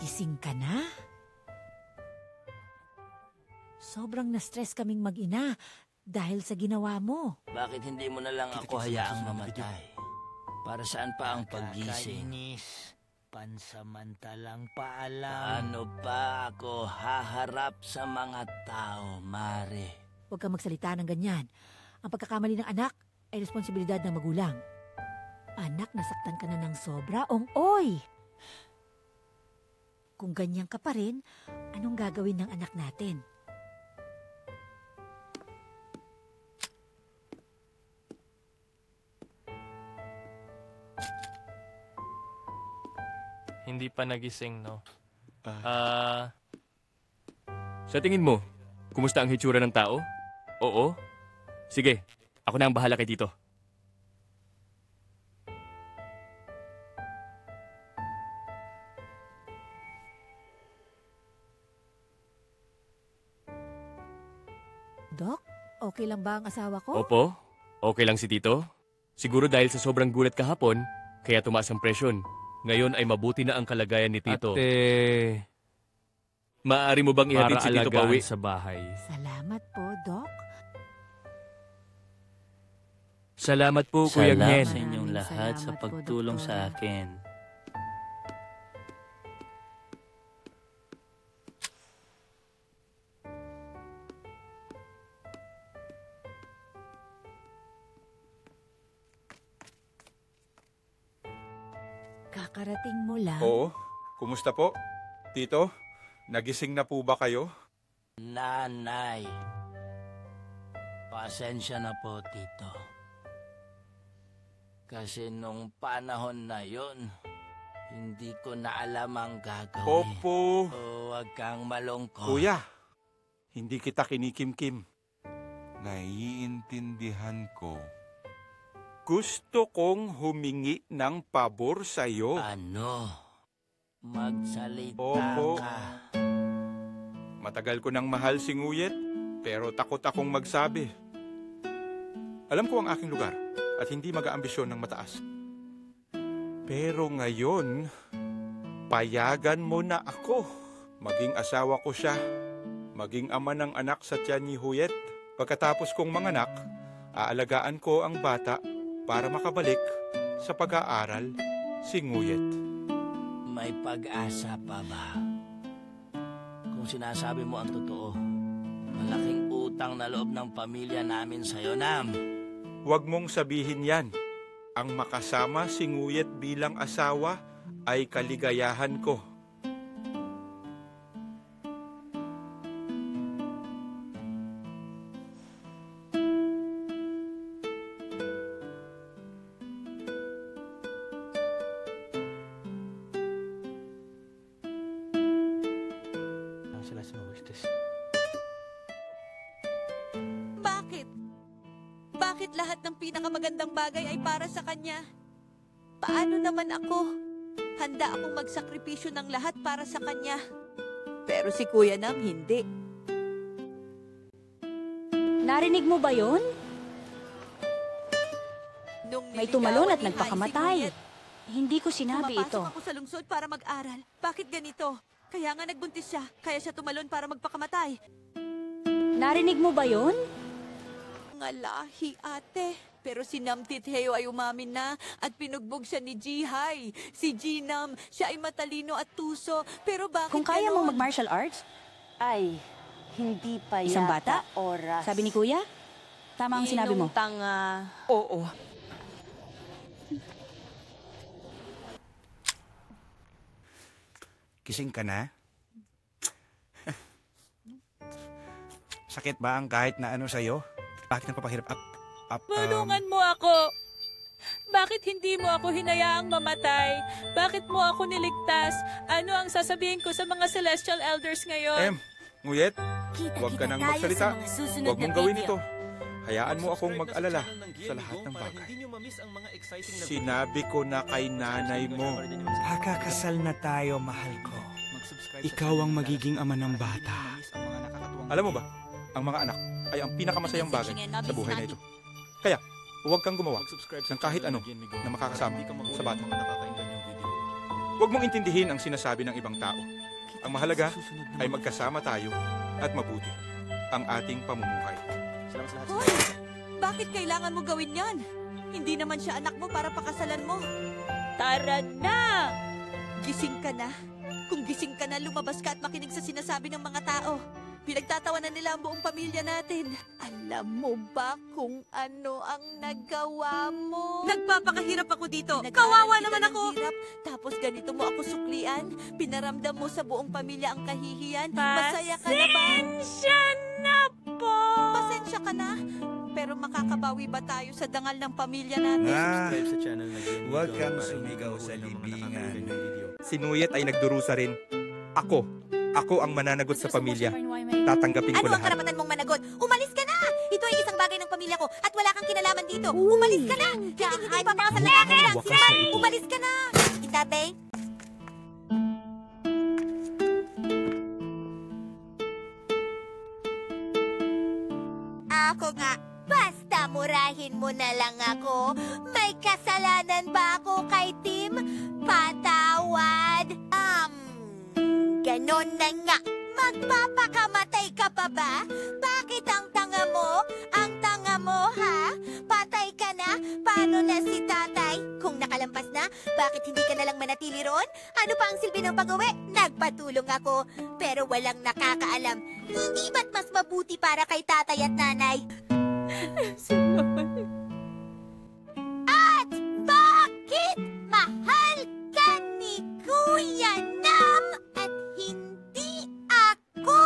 Gising ka na? Sobrang na-stress kaming mag-ina dahil sa ginawa mo. Bakit hindi mo na lang ako hayaang mamatay? Para saan pa ang paggising? Nakakainis. Pansamantalang paalam. Paano pa ako haharap sa mga tao, Mare? Huwag kang magsalita ng ganyan. Ang pagkakamali ng anak ay responsibilidad ng magulang. Anak, nasaktan ka na ng sobra, ong-oy! Kung ganyan ka pa rin, anong gagawin ng anak natin? Hindi pa nagising, no? Sa tingin mo, kumusta ang hitsura ng tao? Oo? Sige, ako na ang bahala kay Tito. Dok, okay lang ba ang asawa ko? Opo, okay lang si Tito. Siguro dahil sa sobrang gulat kahapon, kaya tumaas ang presyon. Ngayon ay mabuti na ang kalagayan ni Tito. Maaari mo bang ihatid si Tito pauwi sa bahay? Salamat po, Dok. Salamat po, Kuya Salamat Gnen. sa inyong Maraming lahat sa salamat po, pagtulong Doktor. sa akin. Kakarating mo lang. Oo. Kumusta po? Tito, nagising na po ba kayo? Nanay. Pasensya na po, Tito. Kasi nung panahon na yon, hindi ko na alam ang gagawin. Opo. Huwag kang malungkot. Kuya, hindi kita kinikimkim. Naiintindihan ko. Gusto kong humingi ng pabor sa'yo. Ano? Magsalita Opo. ka. Matagal ko nang mahal si Nguyet, pero takot akong magsabi. Alam ko ang aking lugar at hindi mag-aambisyon ng mataas. Pero ngayon, payagan mo na ako. Maging asawa ko siya, maging ama ng anak sa tiyan ni Huyet. Pagkatapos kong manganak, aalagaan ko ang bata para makabalik sa pag-aaral si Nguyet. May pag-asa pa ba? Kung sinasabi mo ang totoo, malaking utang na loob ng pamilya namin sa'yo, Nam. Huwag mong sabihin yan. Ang makasama si Nguyet bilang asawa ay kaligayahan ko. Bakit? Bakit lahat ng pinakamagandang bagay ay para sa kanya? Paano naman ako? Handa akong magsakripisyo ng lahat para sa kanya. Pero si Kuya Nam, hindi. Narinig mo ba yon? Nung May niligawan tumalon at ni Hai nagpakamatay. si Nguyet, Hindi ko sinabi pumapasok ito. ako sa lungsod para mag-aral. Bakit ganito? Kaya nga nagbuntis siya. Kaya siya tumalon para magpakamatay. Narinig mo ba yon? Nga lahi, ate. Pero si Nam Titheo ay umamin na at pinugbog siya ni Jihai. Si Jinam, siya ay matalino at tuso. Pero bakit Kung kaya ganon? mong mag-martial arts, Ay, hindi pa Isang yata bata? oras. sabi ni Kuya, tama ang sinabi mo. Inong tanga. Oo. Gising ka na? Sakit ba ang kahit na ano sa'yo? Bakit nagpapahirap? Tulungan mo ako. Bakit hindi mo ako hinayaang mamatay? Bakit mo ako niligtas? Ano ang sasabihin ko sa mga celestial elders ngayon? Nguyet, huwag ka nang magsalita. Huwag mong gawin ito. Hayaan mo akong mag-alala sa lahat ng bagay. Sinabi ko na kay nanay mo. Pakakasal na tayo, mahal ko. Ikaw ang magiging ama ng bata. Alam mo ba, ang mga anak ay ang pinakamasayang bagay sa buhay na ito. Kaya, huwag kang gumawa ng kahit ano na makakasama sa bata. Huwag mong intindihin ang sinasabi ng ibang tao. Ang mahalaga ay magkasama tayo at mabuti ang ating pamumuhay. Hoy! Bakit kailangan mo gawin yan? Hindi naman siya anak mo para pakasalan mo. Tara na! Gising ka na. Kung gising ka na, lumabas ka at makinig sa sinasabi ng mga tao. Pinagtatawanan nila ang buong pamilya natin. Alam mo ba kung ano ang nagawa mo? Nagpapakahirap ako dito. Kawawa naman ako. Tapos ganito mo ako suklian. Pinaramdam mo sa buong pamilya ang kahihiyan. Masaya ka na ba? Pasensya na po! Pasensya ka na. Pero makakabawi ba tayo sa dangal ng pamilya natin? Huwag kang sumigaw sa libingan. Sinuyet ay nagdurusa rin. Ako ang mananagot sa pamilya. Tatanggapin ko Ano ang lahat. karapatan mong managot? Umalis ka na! Ito ay isang bagay ng pamilya ko at wala kang kinalaman dito. Umalis ka na! Hindi papakasal na akin lang. Umalis ka na! Itabe? Ako nga. Basta murahin mo na lang ako. May kasalanan ba ako kay Tim? Patawad. Ganon na nga. Magpapakamatay ka pa ba? Bakit ang tanga mo? Ang tanga mo, ha? Patay ka na? Paano na si tatay? Kung nakalampas na, bakit hindi ka nalang manatili roon? Ano pa ang silbi ng pag-uwi? Nagpatulong ako, pero walang nakakaalam. Hindi ba't mas mabuti para kay tatay at nanay? At bakit mahal ka ni Kuya Nam at hindi ako?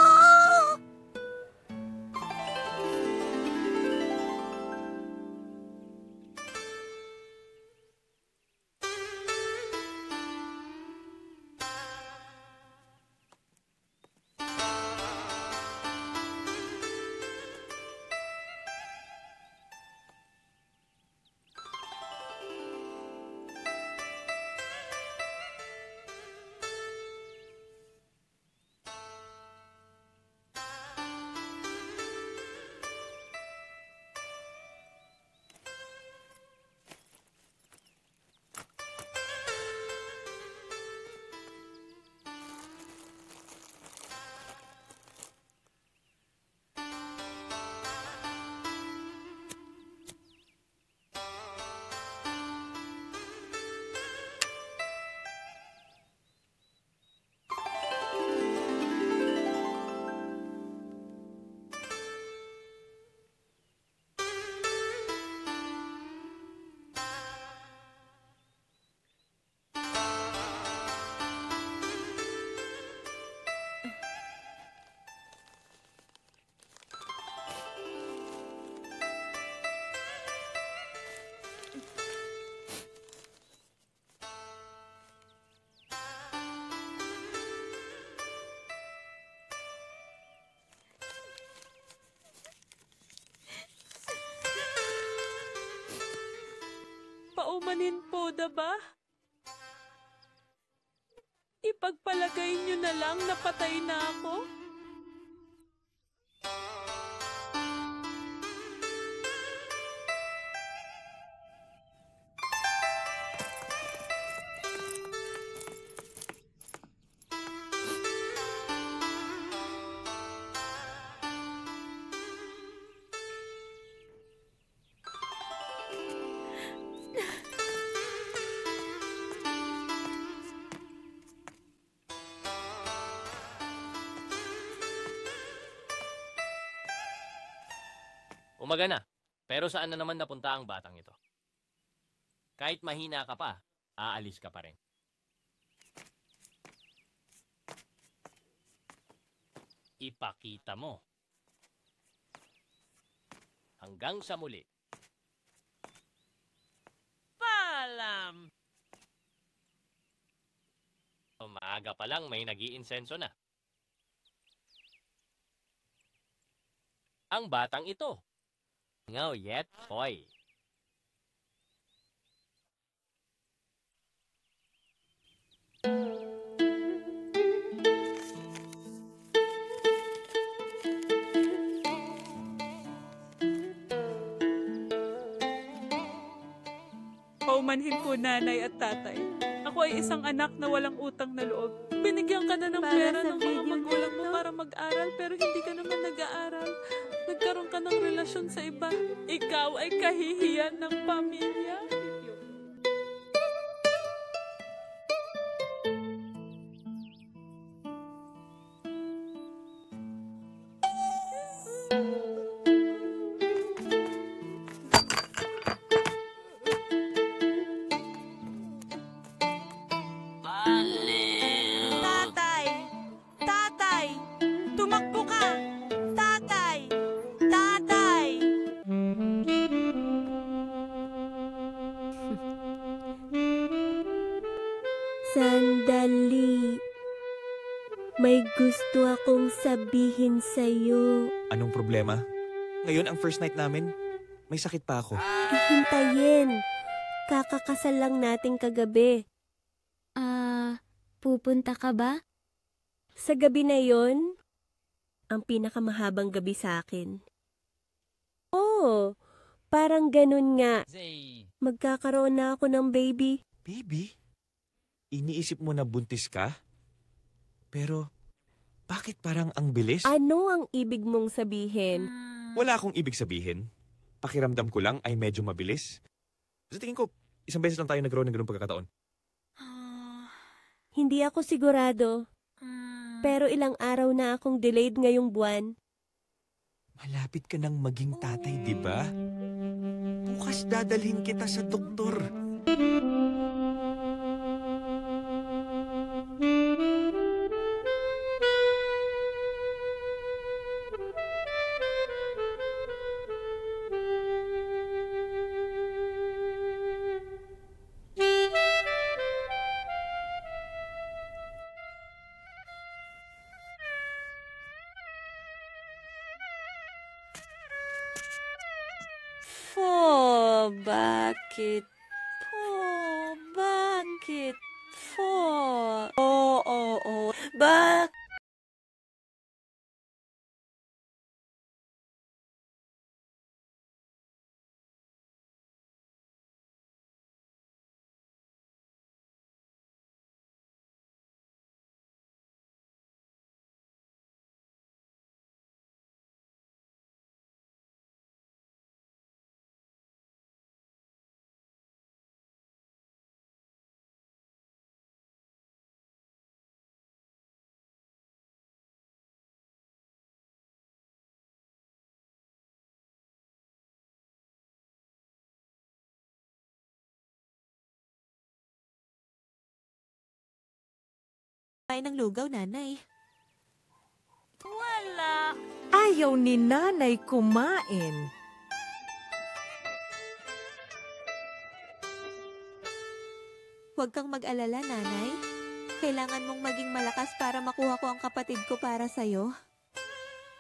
Paumanin po, ba? Ipagpalagay niyo na lang na patay na ako? Umaga na. Pero saan na naman napunta ang batang ito? Kahit mahina ka pa, aalis ka pa rin. Ipakita mo. Hanggang sa muli. Paalam! Umaga pa lang may nag-iinsenso na. Ang batang ito. Ngaw yet, hoy. paumanhin po nanay at tatay. Ako ay isang anak na walang utang na loob. Binigyan ka na ng Para pera sa ng mga video magulang na mo to. para mag-aral pero hindi ka naman nag-aaral. Nagkaroon ka ng relasyon sa iba. Ikaw ay kahihiyan ng pamilya. Tatay! Tatay! Tumakbo ka! Tatay! Tatay! Sandali. May gusto akong sabihin sa'yo. Anong problema? Ngayon ang first night namin. May sakit pa ako. Ihintayin. Kakakasal lang natin kagabi. Pupunta ka ba? Sa gabi na yon, ang pinakamahabang gabi sa akin. Oo, parang ganun nga. Magkakaroon na ako ng baby. Baby? Iniisip mo na buntis ka? Pero, bakit parang ang bilis? Ano ang ibig mong sabihin? Wala akong ibig sabihin. Pakiramdam ko lang ay medyo mabilis. Sa tingin ko, isang beses lang tayo nagkaroon ng ganung pagkakataon. Hindi ako sigurado. Pero ilang araw na akong delayed ngayong buwan. Malapit ka nang maging tatay, di ba? Bukas dadalhin kita sa doktor. Bakit? Bakit? Oo. Bakit? Ay, ng lugaw, nanay. Wala. Ayaw ni nanay kumain. Huwag kang mag-alala, nanay. Kailangan mong maging malakas para makuha ko ang kapatid ko para sa'yo.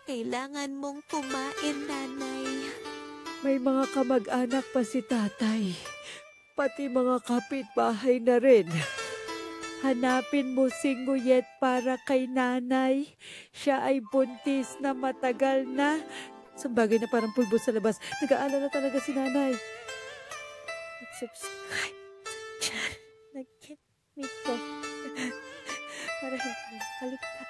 Kailangan mong kumain, nanay. May mga kamag-anak pa si tatay. Pati mga kapitbahay na rin. Hanapin mo si Nguyet para kay nanay. Siya ay buntis na matagal na. Sa bagay na parang pulbo sa labas. Nag-aalala talaga si nanay. Subscribe sa channel na Get Me Go. Para hindi kaligtaan.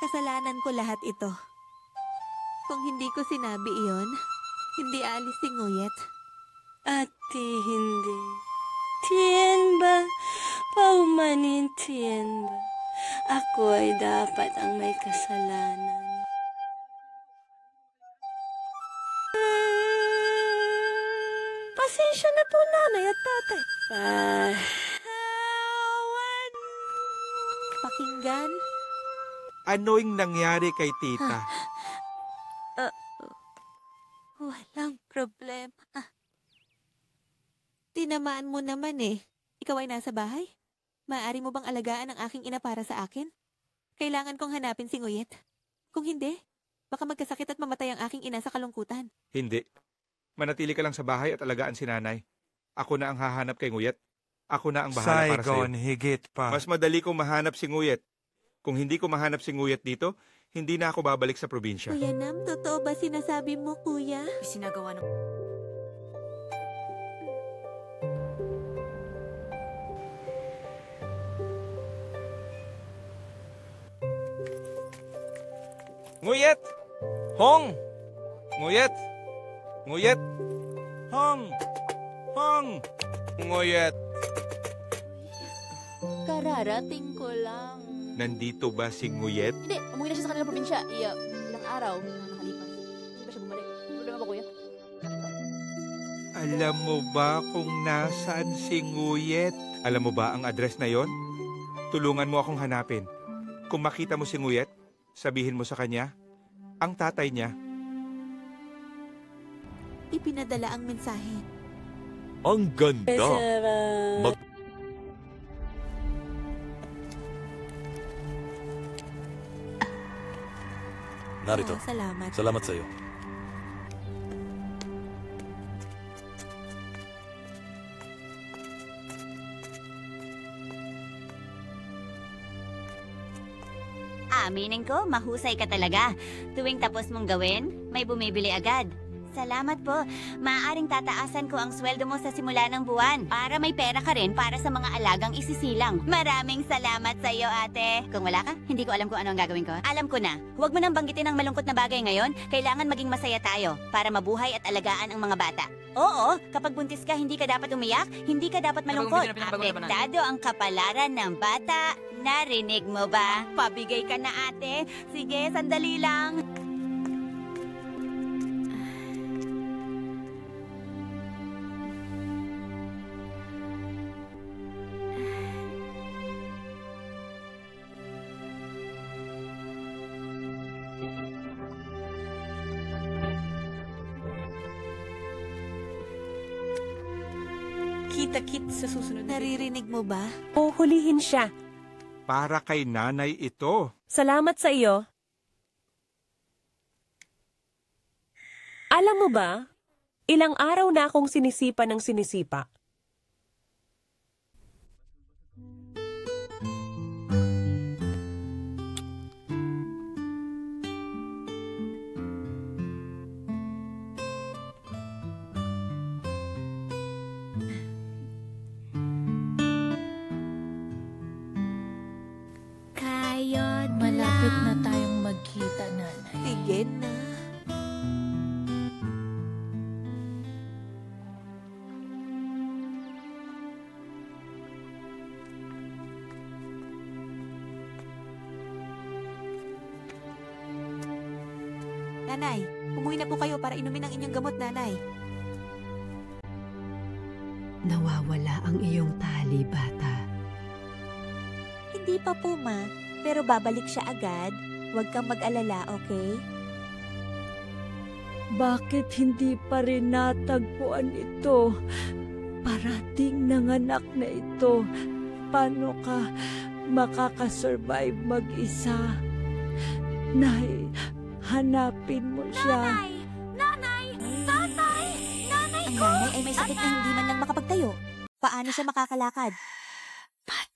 Kasalanan ko lahat ito. Kung hindi ko sinabi iyon, hindi alis si Nguyet. Ate, hindi. Tienba, paumanin tienba. Ako ay dapat ang may kasalanan. Pasensya na po nanay at tatay. Pakinggan. Ano'ng nangyari kay tita? Walang problema. Tinamaan mo naman eh. Ikaw ay nasa bahay? Maaari mo bang alagaan ang aking ina para sa akin? Kailangan kong hanapin si Nguyet. Kung hindi, baka magkasakit at mamatay ang aking ina sa kalungkutan. Hindi. Manatili ka lang sa bahay at alagaan si nanay. Ako na ang hahanap kay Nguyet. Ako na ang bahala para sa'yo. Saigon, higit pa. Mas madali kong mahanap si Nguyet. Kung hindi ko mahanap si Nguyet dito, hindi na ako babalik sa probinsya. Kuya Nam, totoo ba sinasabi mo, kuya? Sinagawa ng... Nguyet! Hong! Nguyet! Nguyet! Hong! Hong! Nguyet! Kararating ko lang. Nandito ba si Nguyet? Hindi, umuwi na siya sa kanilang probinsya. Ilang araw na nakalipas. Hindi pa siya bumalik. Problema ba, kuya? Alam mo ba kung nasaan si Nguyet? Alam mo ba ang address na yon? Tulungan mo akong hanapin. Kung makita mo si Nguyet, sabihin mo sa kanya, ang tatay niya. Ipinadala ang mensahe. Ang ganda! Narito. Salamat. Salamat sa'yo. Aminin ko, mahusay ka talaga. Tuwing tapos mong gawin, may bumibili agad. Salamat po. Maaaring tataasan ko ang sweldo mo sa simula ng buwan para may pera ka rin para sa mga alagang isisilang. Maraming salamat sa iyo, ate. Kung wala ka, hindi ko alam kung ano ang gagawin ko. Alam ko na. Huwag mo nang banggitin ang malungkot na bagay ngayon. Kailangan maging masaya tayo para mabuhay at alagaan ang mga bata. Oo, kapag buntis ka, hindi ka dapat umiyak, hindi ka dapat malungkot. Apektado ang kapalaran ng bata. Narinig mo ba? Pabigay ka na, ate. Sige, sandali lang. Kita-kit sa susunod. Naririnig mo ba? O hulihin siya. Para kay nanay ito. Salamat sa iyo. Alam mo ba, ilang araw na akong sinisipa ng sinisipa. Malapit na tayong magkita, nanay. Sige na. Nanay, umuwi na po kayo para inumin ang inyong gamot, nanay. Nawawala ang iyong tali, bata. Hindi pa po, ma. Pero babalik siya agad. Huwag kang mag-alala, okay? Bakit hindi pa rin natagpuan ito? Parating nanganak na ito. Paano ka makakasurvive mag-isa? Nay, hanapin mo siya. Nanay! Tatay! Nanay ko! Ang nanay ay may sakit na hindi man lang makapagtayo. Paano siya makakalakad?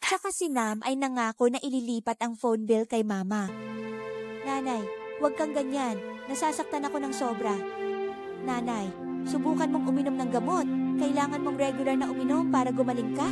Tsaka si Nam ay nangako na ililipat ang phone bill kay Mama. Nanay, huwag kang ganyan. Nasasaktan ako ng sobra. Nanay, subukan mong uminom ng gamot. Kailangan mong regular na uminom para gumaling ka.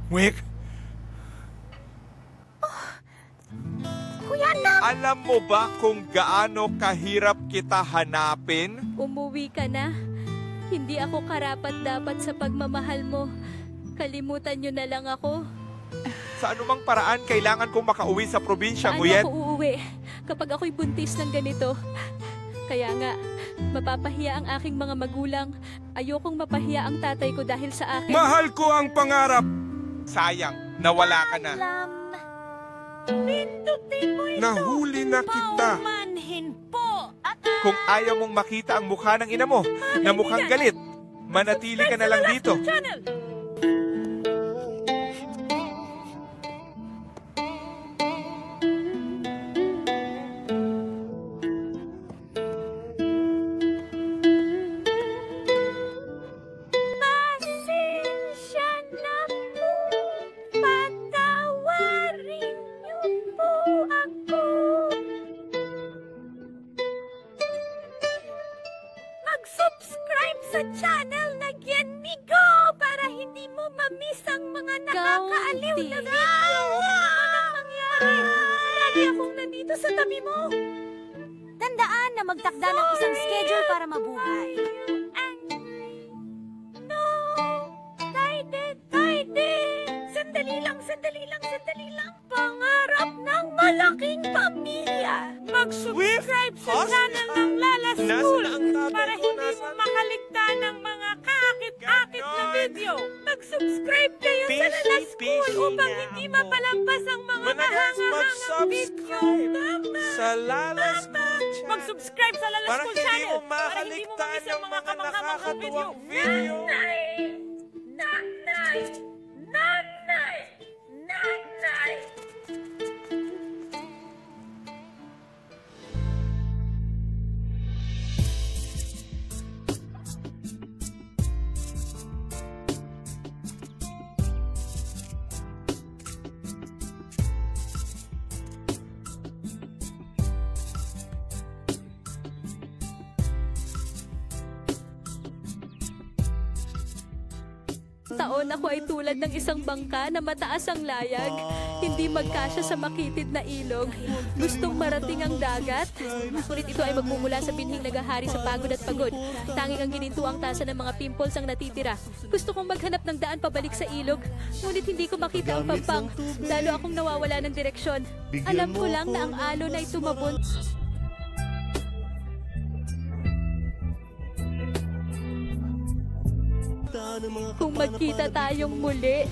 Wick? Alam mo ba kung gaano kahirap kita hanapin? Umuwi ka na. Hindi ako karapat-dapat sa pagmamahal mo. Kalimutan niyo na lang ako. Sa anumang paraan, kailangan kong makauwi sa probinsya, Paano Nguyet. ako uuwi kapag ako'y buntis ng ganito? Kaya nga, mapapahiya ang aking mga magulang. Ayokong mapahiya ang tatay ko dahil sa akin. Mahal ko ang pangarap. Sayang, nawala ka na. Nahuli na kita. Kung ayaw mong makita ang mukha ng ina mo na mukhang galit, manatili ka na lang dito. Pasensya na po, patawarin niyo po ako. Mag-subscribe sa channel na Genmigo para hindi mo ma-miss ang mga nakakaaliw na video. Anong mangyari? Lagi akong nandito sa tabi mo. Tandaan na magtakda ng isang schedule para mabuhay. Taide! Sandali lang. Pangarap ng malaking pamilya. Mag-subscribe sa channel ng Lala School para hindi mo makaligta ng mga kaakit-akit na video. Mag-subscribe kayo sa Lala School upang hindi mapalampas ang mga mahangahangang video. Sa Lala School Mag-subscribe sa Lala para School hindi channel mo para hindi mo makaligtaan ma-miss ang ng mga mga kamanghamanghang video. nakakatuwang video. Nanay! Taon ako ay tulad ng isang bangka na mataas ang layag, hindi magkasya sa makitid na ilog. Gustong marating ang dagat, ngunit ito ay magmumula sa binhing nagahari sa pagod at pagod. Tanging ang gininto ang tasa ng mga pimples ang natitira. Gusto kong maghanap ng daan pabalik sa ilog, ngunit hindi ko makita ang pampang. Lalo akong nawawala ng direksyon. Alam ko lang na ang alon ay tumabon. Kung magkita tayong muli,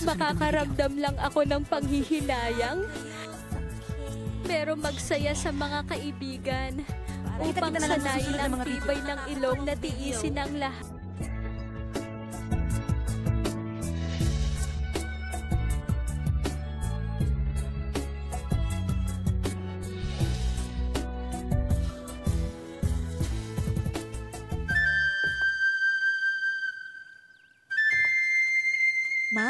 makakaramdam lang ako ng panghihinayang. Pero magsaya sa mga kaibigan upang sanayin ang tibay ng ilong na tiisin ang lahat. Ma,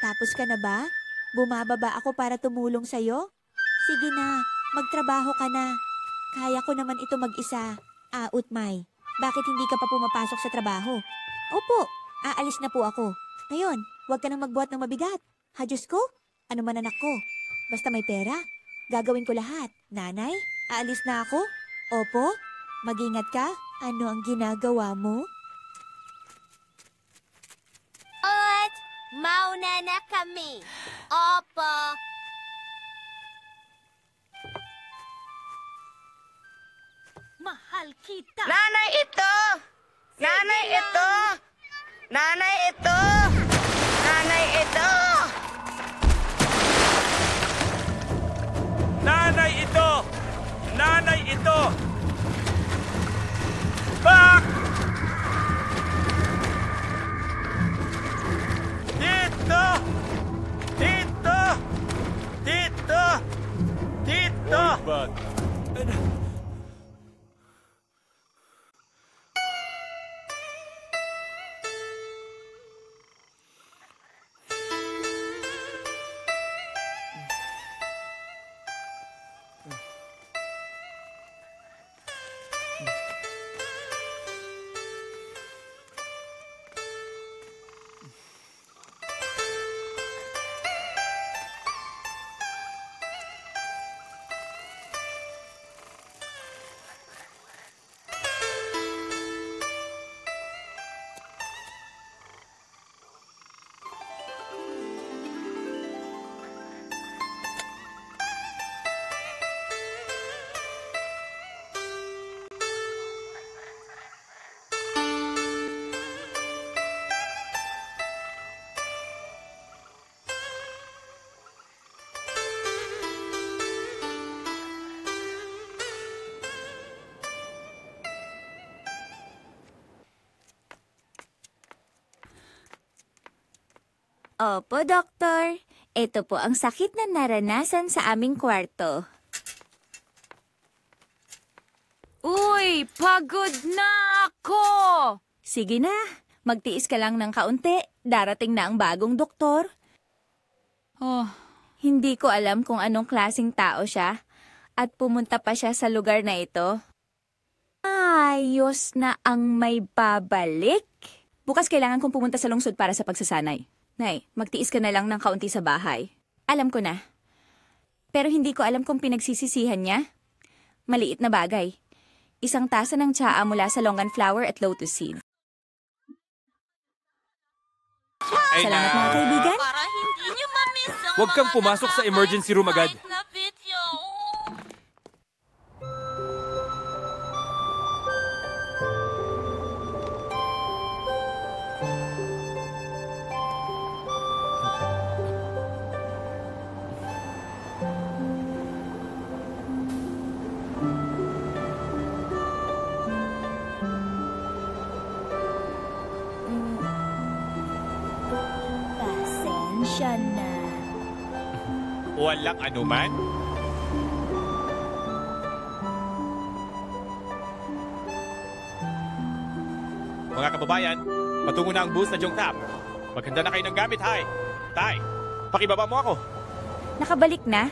tapos ka na ba? Bumababa ako para tumulong sa'yo? Sige na, magtrabaho ka na. Kaya ko naman ito mag-isa. Utmay, bakit hindi ka pa pumapasok sa trabaho? Opo, aalis na po ako. Ngayon, huwag ka nang magbuhat ng mabigat. Ha, Diyos ko? Ano man anak ko? Basta may pera, gagawin ko lahat. Nanay, aalis na ako? Opo, mag-ingat ka. Ano ang ginagawa mo? Mauna na kami. Opo. Mahal kita. Nanay ito! Nanay ito! Nanay ito! Nanay ito! Nanay ito! Nanay ito! Bak! Dito! Dito! Dito! Dito! Opo, Doktor. Ito po ang sakit na naranasan sa aming kwarto. Uy, pagod na ako! Sige na, magtiis ka lang ng kaunti. Darating na ang bagong doktor. Oh, Hindi ko alam kung anong klaseng tao siya at pumunta pa siya sa lugar na ito. Ayos na ang may babalik. Bukas kailangan kong pumunta sa lungsod para sa pagsasanay. Nay, magtiis ka na lang ng kaunti sa bahay. Alam ko na. Pero hindi ko alam kung pinagsisisihan niya. Maliit na bagay. Isang tasa ng tsaa mula sa longan flower at lotus seed. Salamat mga kaibigan. Para hindi nyo mamiss ang Huwag kang pumasok sa emergency room agad. na video. Pasensya na. Walang anuman. Mga kababayan, patungo na ang bus na Jongtap. Maghanda na kayo ng gamit, Hay. Tay, pakibaba mo ako. Nakabalik na?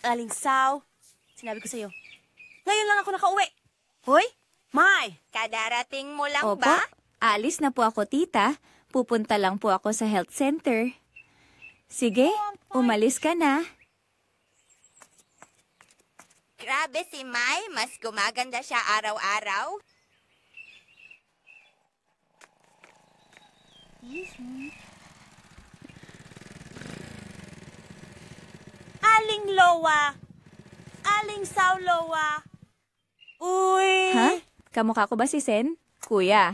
Aling Saw, sinabi ko sa'yo, ngayon lang ako nakauwi. Hoy, May, kadarating mo lang Opo, ba? alis na po ako, tita. Pupunta lang po ako sa health center. Sige, umalis ka na. Grabe si Mai, mas gumaganda siya araw-araw. Aling Lowa, Aling Saw Lowa. Uy! Ha? Kamukha ko ba si Sen? Kuya.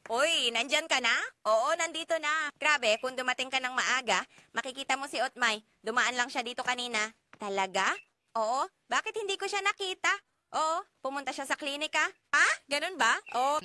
Uy, nandyan ka na? Oo, nandito na. Grabe, kung dumating ka ng maaga, makikita mo si Otmay. Dumaan lang siya dito kanina. Talaga? Oo, bakit hindi ko siya nakita? Oo, pumunta siya sa klinika. Ha? Ganun ba? Oh,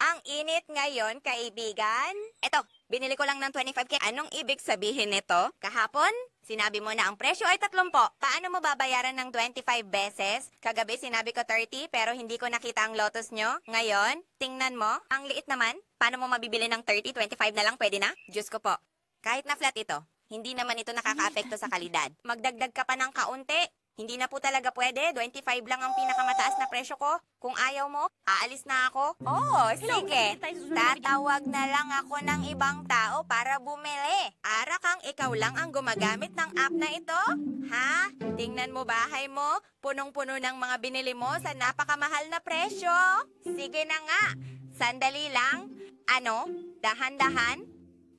ang init ngayon, kaibigan. Eto, binili ko lang ng 25K. Anong ibig sabihin nito? Kahapon, sinabi mo na ang presyo ay 30. Paano mo babayaran ng 25 beses? Kagabi sinabi ko 30 pero hindi ko nakita ang lotus nyo. Ngayon, tingnan mo, ang liit naman. Paano mo mabibili ng 30? 25 na lang pwede na? Diyos ko po. Kahit na flat ito, hindi naman ito nakaka-apekto sa kalidad. Magdagdag ka pa ng kaunti. Hindi na po talaga pwede. 25 lang ang pinakamataas na presyo ko. Kung ayaw mo, aalis na ako. Oo, sige. Tatawag na lang ako ng ibang tao para bumili. Ara kang ikaw lang ang gumagamit ng app na ito? Ha? Tingnan mo bahay mo. Punong-puno ng mga binili mo sa napakamahal na presyo. Sige na nga. Sandali lang. Ano? Dahan-dahan?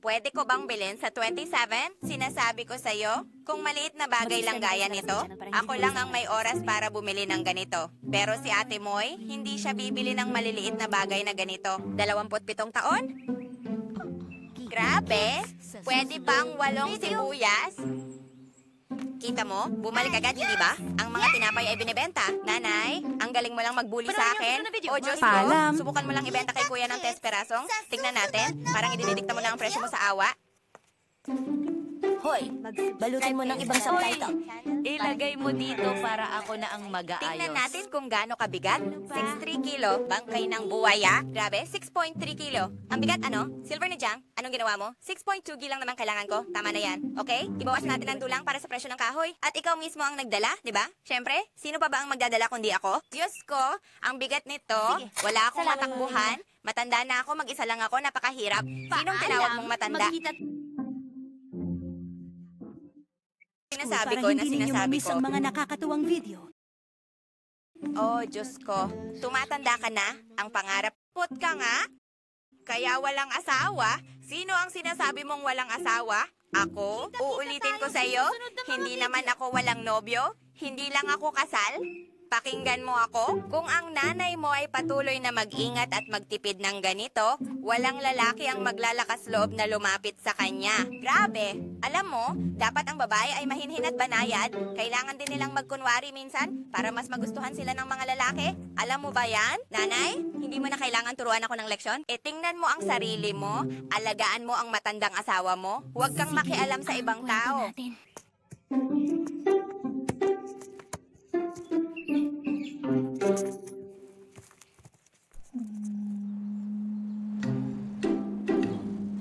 Pwede ko bang bilhin sa 27? Sinasabi ko sa'yo, kung maliit na bagay lang gaya nito, ako lang ang may oras para bumili ng ganito. Pero si Ate Moy, hindi siya bibili ng maliliit na bagay na ganito. 27 taon? Grabe! Pwede bang 8 sibuyas? Kita mo, bumalik agad, hindi ba? Ang mga tinapay ay binibenta. Nanay, ang galing mo lang magbuli sa akin. O Diyos ko, Paalam. subukan mo lang ibenta kay kuya ng 10 perasong. Tignan natin, parang idinidikta mo na ang presyo mo sa awa. Hoy, balutin mo ng ibang subtitle. Ilagay mo dito para ako na ang mag-aayos. Tingnan natin kung gaano kabigat. 6.3 kilo, bangkay ng buwaya. Grabe, 6.3 kilo. Ang bigat ano? Silver na jam. Anong ginawa mo? 6.2 lang naman kailangan ko. Tama na yan. Okay? Ibawas natin ang dulang para sa presyo ng kahoy. At ikaw mismo ang nagdala, di ba? Siyempre, sino pa ba ang magdadala kundi ako? Diyos ko, ang bigat nito. Wala akong matakbuhan. Matanda na ako, mag-isa lang ako, napakahirap. Sinong tinawag mong matanda? Sinasabi ko na sinasabi ko. Ang mga nakakatuwang video. Oh, Diyos ko. Tumatanda ka na? Ang pangarap, put ka nga? Kaya walang asawa? Sino ang sinasabi mong walang asawa? Ako? Uulitin ko sa'yo? Hindi naman ako walang nobyo? Hindi lang ako kasal? pakinggan mo ako. Kung ang nanay mo ay patuloy na mag-ingat at magtipid ng ganito, walang lalaki ang maglalakas loob na lumapit sa kanya. Grabe! Alam mo, dapat ang babae ay mahinhin at banayad. Kailangan din nilang magkunwari minsan para mas magustuhan sila ng mga lalaki. Alam mo ba yan? Nanay, hindi mo na kailangan turuan ako ng leksyon? Tingnan mo ang sarili mo, alagaan mo ang matandang asawa mo, huwag kang makialam sa ibang tao.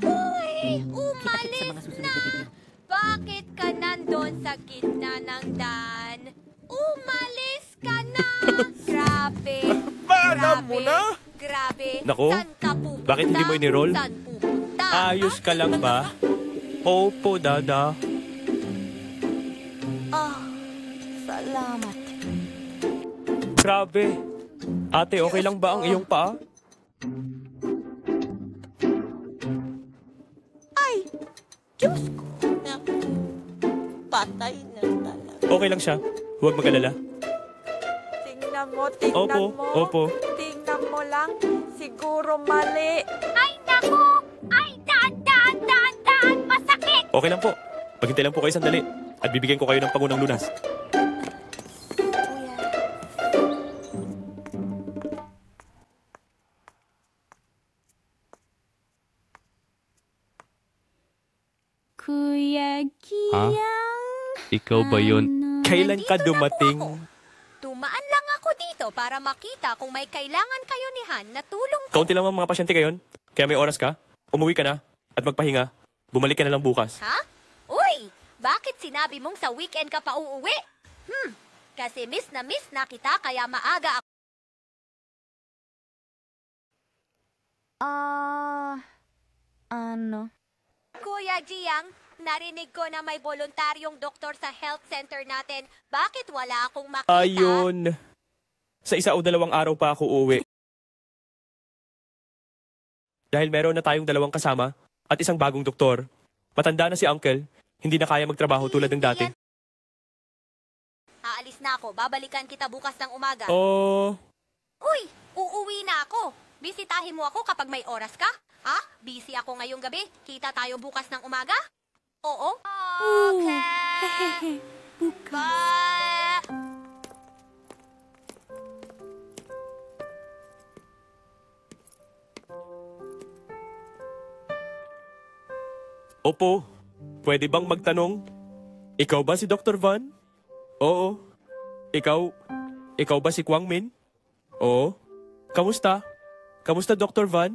Uy! Umalis na! Bakit ka nandun sa gitna ng daan? Umalis ka na! Grabe! Alam mo na! Grabe! Nako, Saan ka pupunta? bakit hindi mo inirol? Saan pupunta? Ayos ka lang ba? Opo, Dada. Salamat. Grabe. Ate, okay lang ba ang iyong paa? Ay! Diyos ko! Naku, patay na talaga. Okay lang siya. Huwag mag-alala. Tingnan mo. Opo. Tingnan mo lang. Siguro mali. Ay, naku! Ay, daan! Masakit! Okay lang po. Maghintay lang po kayo sandali. At bibigyan ko kayo ng pangunang lunas. Kuya Ha? Ikaw ba yun? Kailan ka dumating? Tumaan lang ako dito para makita kung may kailangan kayo ni Han na tulong. Kaunti lang ang mga pasyente ngayon. Kaya may oras ka. Umuwi ka na. At magpahinga. Bumalik ka na lang bukas. Ha? Uy! Bakit sinabi mong sa weekend ka pa uuwi? Kasi miss na kita kaya maaga ako. Ano? Kuya Jiang, narinig ko na may voluntaryong doktor sa health center natin. Bakit wala akong makita? Ayun. Sa 1 o 2 araw pa ako uuwi. Dahil meron na tayong 2 kasama at isang bagong doktor. Matanda na si Uncle. Hindi na kaya magtrabaho tulad ng dati. Aalis na ako. Babalikan kita bukas ng umaga. Oh, Uy! Uuwi na ako. Bisitahin mo ako kapag may oras ka. Ha? Busy ako ngayong gabi. Kita tayo bukas ng umaga? Oo? Okay. Bye! opo. Pwede bang magtanong? Ikaw ba si Dr. Van? Oo. Ikaw ba si Kwang Min? Oo. Kamusta? Kamusta, Dr. Van?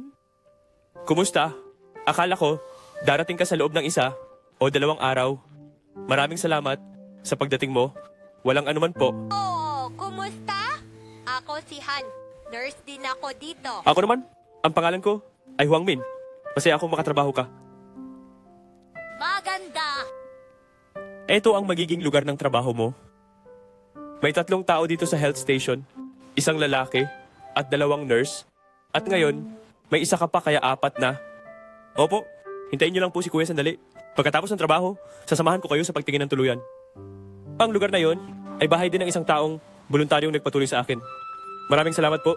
Kumusta? Akala ko, darating ka sa loob ng 1 o 2 araw. Maraming salamat sa pagdating mo. Walang anuman po. Oh, kumusta? Ako si Han. Nurse din ako dito. Ako naman, ang pangalan ko ay Huang Min. Masaya akong makatrabaho ka. Maganda. Ito ang magiging lugar ng trabaho mo. May 3 tao dito sa health station. 1 lalaki at 2 nurse. At ngayon, may 1 ka pa kaya 4 na. Opo, hintayin niyo lang po si Kuya sandali. Pagkatapos ng trabaho, sasamahan ko kayo sa pagtingin ng tuluyan. Ang lugar na yon ay bahay din ng 1 taong voluntaryong nagpatuloy sa akin. Maraming salamat po.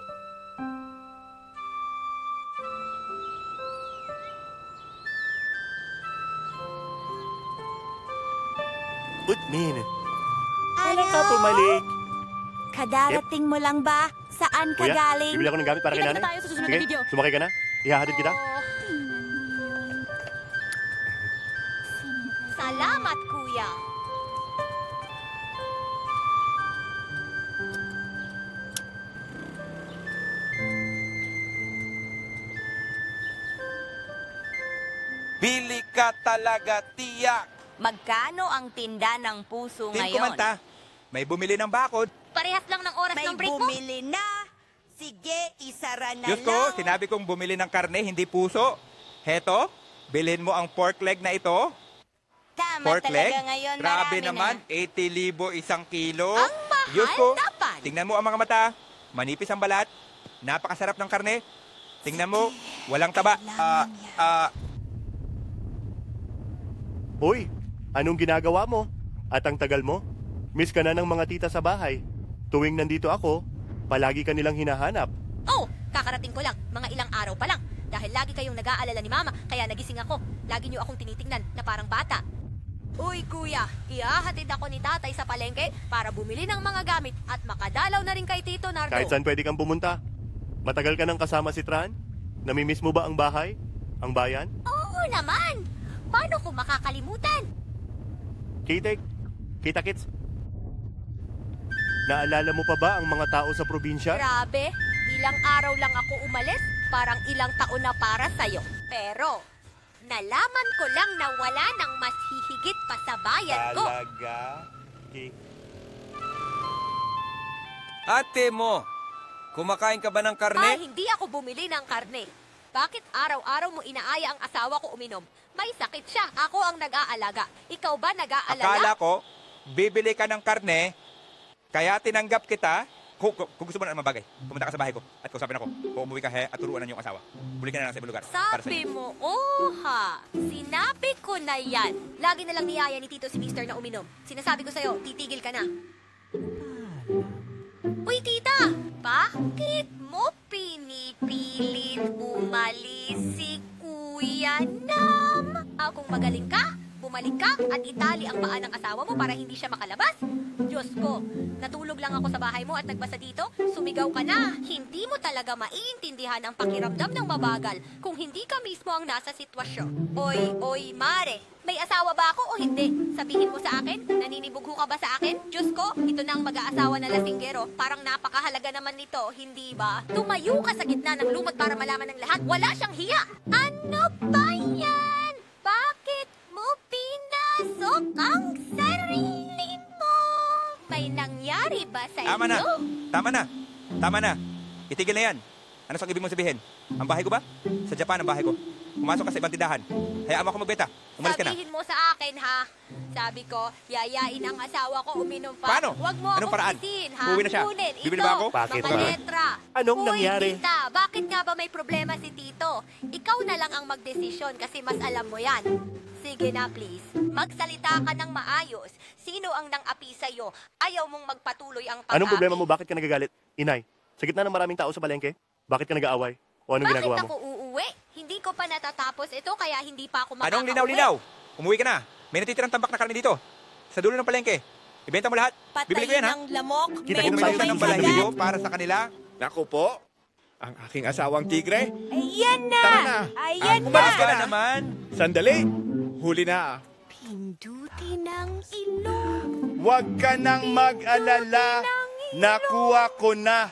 Utmin, kailan ka bumalik? Kadarating mo lang ba? Saan ka Kuya, galing? bibili ako ng gamit para kay Ilan nanay. na tayo sa susunod Sige, na video? sumakay ka na. Ihahatid kita. Salamat, kuya. Bili ka talaga, tiyak! Magkano ang tinda ng puso Team ngayon? Kumanta, may bumili ng bakod. Parehas lang ng oras ng break mo. May bumili na. Sige, isara na Diyos ko, lang. sinabi kong bumili ng karne, hindi puso. Heto, bilhin mo ang pork leg na ito. Tama Pork leg? talaga ngayon. Grabe marami naman, na. 80,000 1 kilo. Ang mahal Diyos ko, naman. tingnan mo ang mga mata. Manipis ang balat. Napakasarap ng karne. Tingnan mo, walang taba. Hoy, anong ginagawa mo? At ang tagal mo? Miss ka na ng mga tita sa bahay. Tuwing nandito ako, palagi ka nilang hinahanap. Oh, kakarating ko lang. Mga ilang araw pa lang. Dahil lagi kayong nag-aalala ni Mama, kaya nagising ako. Lagi niyo akong tinitingnan na parang bata. Uy, kuya, ihahatid ako ni tatay sa palengke para bumili ng mga gamit at makadalaw na rin kay Tito Nardo. Kahit saan pwede kang pumunta. Matagal ka nang kasama si Tran? Namimiss mo ba ang bahay? Ang bayan? Oo naman! Paano ko makakalimutan? Kita-kits? Naalala mo pa ba ang mga tao sa probinsya? Grabe, ilang araw lang ako umalis, parang ilang taon na para sa'yo. Pero, nalaman ko lang na wala nang mas hihigit pa sa bayan ko. Talaga? Ate mo, kumakain ka ba ng karne? Hindi ako bumili ng karne. Bakit araw-araw mo inaaya ang asawa ko uminom? May sakit siya, ako ang nag-aalaga. Ikaw ba nag-aalala? Akala ko, bibili ka ng karne, kaya tinanggap kita. Kung gusto mo na mabagay, pumunta ka sa bahay ko at kausapin ako. Kung umuwi ka, at turuan ng iyong asawa. Buli ka na lang sa ibang lugar. Sabi mo, sinabi ko na yan. Lagi na lang niyaya ni Tito si Mister na uminom. Sinasabi ko sa'yo, titigil ka na. Uy, tita! Bakit mo pinipilit umalis si Kuya Nam? Kung magaling ka, bumalik ka at itali ang paa ng asawa mo para hindi siya makalabas. Diyos ko, natulog lang ako sa bahay mo at nagbasa dito, sumigaw ka na. Hindi mo talaga maiintindihan ang pakiramdam ng mabagal kung hindi ka mismo ang nasa sitwasyon. Oy, Mare, may asawa ba ako o hindi? Sabihin mo sa akin, naninibugho ka ba sa akin? Diyos ko, ito na ang mag-aasawa na lasinggero. Parang napakahalaga naman nito, hindi ba? Tumayo ka sa gitna ng lumot para malaman ng lahat. Wala siyang hiya. Ano ba yan? Bakit mo pinasok ang sarili mo? May nangyari ba sa Tama na. iyo? Tama na. Itigil na yan. Ano sa ibig mong sabihin? Ang bahay ko ba? Sa Japan ang bahay ko. Pumasok ka sa ibang tindahan. Hayaan mo ako magbenta. Umalis ka na. Sabihin mo sa akin, ha? Sabi ko, yayain ang asawa ko uminom pa. Paano? Huwag mo Anong akong paraan? isihin, ha? Uuwi na siya. Kunin, Bibili ito, ba ako? Bakit mga ba? letra. Anong nangyari? Tita, bakit nga ba may problema si Tito? Ikaw na lang ang magdesisyon kasi mas alam mo yan. Sige na, please. Magsalita ka ng maayos. Sino ang nang-api sa'yo? Ayaw mong magpatuloy ang pag-api. Anong problema mo? Bakit ka nagagalit? Inay, sa gitna ng maraming tao sa palengke, bakit ka nag-aaway? O anong ginagawa Bakit mo? ako uuwi? Hindi ko pa natatapos ito kaya hindi pa ako makakauwi. Anong linaw-linaw? Umuwi ka na. May natitirang tambak na karne dito. Sa dulo ng palengke. Ibenta mo lahat. Bibili ko yan, ha? Patayin ng lamok, Kita ko tayo ng balahibo para sa kanila. Naku po, ang aking asawang tigre. Ayan na! Tara na! Ayan Umalis ka na! na naman. Sandali, huli na. Pinduti ng ilong. Huwag ka nang mag-alala. Nakuha ko na